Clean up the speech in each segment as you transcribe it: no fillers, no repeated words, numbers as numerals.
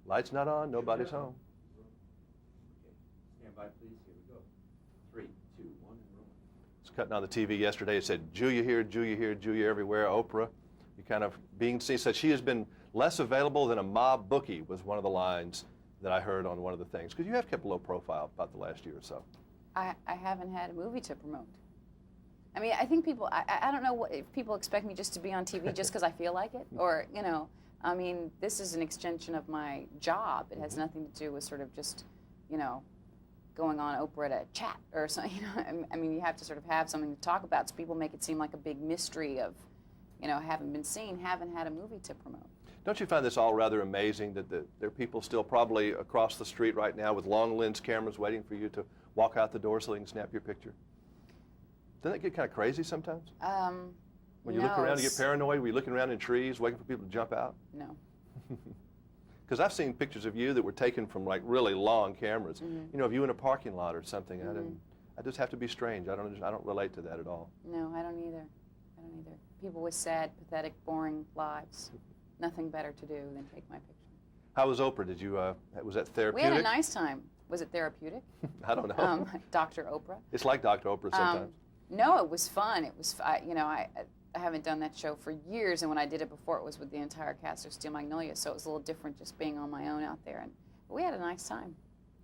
Light's not on, nobody's home. Okay, stand by, please. Here we go. 3, 2, 1, and roll. It's cutting on the TV yesterday. It said, Julia here, Julia here, Julia everywhere. Oprah, you kind of being seen. Said she has been less available than a mob bookie was one of the lines that I heard on one of the things. Because you have kept a low profile about the last year or so. I haven't had a movie to promote. I mean, I think people, I don't know if people expect me just to be on TV just because I feel like it, or, you know, I mean, this is an extension of my job. It has nothing to do with sort of just, you know, going on Oprah at a chat or something, you know. I mean, you have to sort of have something to talk about, so people make it seem like a big mystery of, you know, haven't been seen, haven't had a movie to promote. Don't you find this all rather amazing that there are people still probably across the street right now with long lens cameras waiting for you to walk out the door so they can snap your picture? Doesn't that get kind of crazy sometimes? When you look around and get paranoid, were you looking around in trees waiting for people to jump out? No. Because I've seen pictures of you that were taken from like really long cameras. You know, of you in a parking lot or something. I just have to be strange. I don't relate to that at all. No, I don't either. I don't either. People with sad, pathetic, boring lives. Nothing better to do than take my picture. How was Oprah? Did you, was that therapeutic? We had a nice time. Was it therapeutic? I don't know. Dr. Oprah. It's like Dr. Oprah sometimes. No, it was fun. It was, you know, I haven't done that show for years, and when I did it before, it was with the entire cast of Steel Magnolias, so it was a little different just being on my own out there. And we had a nice time.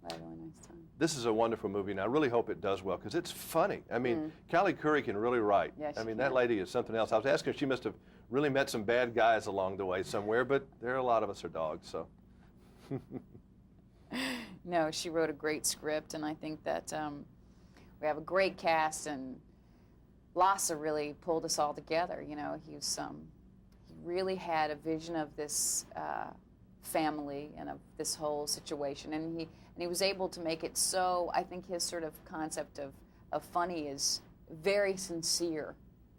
We had a really nice time. This is a wonderful movie, and I really hope it does well, because it's funny. I mean, Callie Curry can really write. Yeah, I mean, can. that lady is something else. I was asking her, she must have really met some bad guys along the way somewhere, but there are a lot of us are dogs, so. No, she wrote a great script, and I think that we have a great cast, and Lasse really pulled us all together. You know, he really had a vision of this family and of this whole situation, and he was able to make it so. I think his sort of concept of funny is very sincere.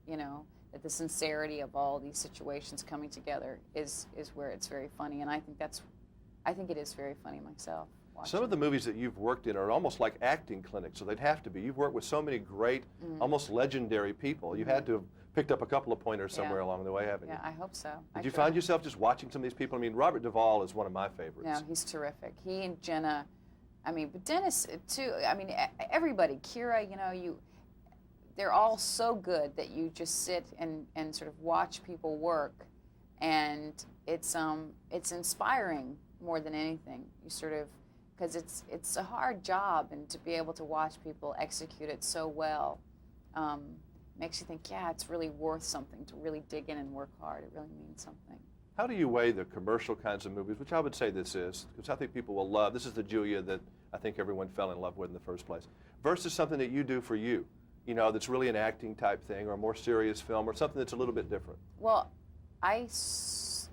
You know, that the sincerity of all these situations coming together is where it's very funny, and I think it is very funny myself. Some of the movies that you've worked in are almost like acting clinics, so they'd have to be. You've worked with so many great, almost legendary people. You had to have picked up a couple of pointers somewhere along the way, haven't you? Yeah, I hope so. Did you find yourself just watching some of these people? I mean, Robert Duvall is one of my favorites. No, he's terrific. He and Jenna, I mean, but Dennis too. I mean, everybody. Kira, you know, they're all so good that you just sit and sort of watch people work, and it's inspiring more than anything. You sort of, because it's a hard job, and to be able to watch people execute it so well makes you think, yeah, it's really worth something to really dig in and work hard. It really means something. How do you weigh the commercial kinds of movies, which I would say this is, because I think people will love, this is the Julia that I think everyone fell in love with in the first place, versus something that you do for you, you know, that's really an acting type thing or a more serious film or something that's a little bit different? Well, I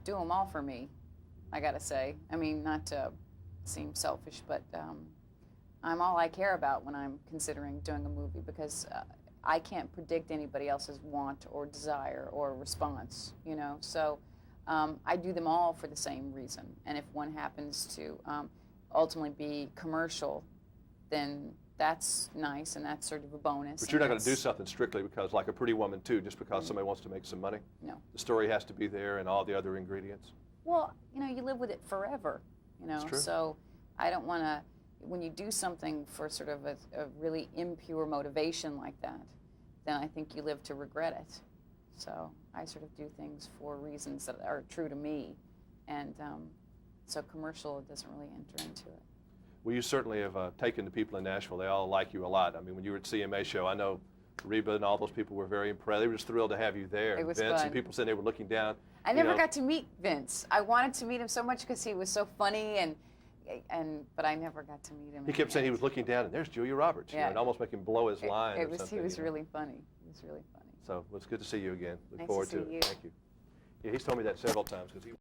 do them all for me, I gotta say. I mean, not to seem selfish, but I'm all I care about when I'm considering doing a movie, because I can't predict anybody else's want or desire or response, you know. So I do them all for the same reason. And if one happens to ultimately be commercial, then that's nice, and that's sort of a bonus. But you're not going to do something strictly because, like a Pretty Woman 2, just because somebody wants to make some money? No. The story has to be there and all the other ingredients? Well, you know, you live with it forever, you know. So I don't want to, when you do something for sort of a really impure motivation like that, then I think you live to regret it. So I sort of do things for reasons that are true to me, and so commercial doesn't really enter into it. Well, you certainly have taken the people in Nashville. They all like you a lot. I mean, when you were at CMA show, I know Reba and all those people were very impressed. They were just thrilled to have you there. It was Vince, fun. And people said they were looking down. I never got to meet Vince. I wanted to meet him so much because he was so funny, but I never got to meet him. He kept saying he was looking down, and there's Julia Roberts, you know, and almost make him blow his line. He was really funny. He was really funny. So, well, it's good to see you again. Look Nice forward to see it. you. Thank you. Yeah, he's told me that several times because he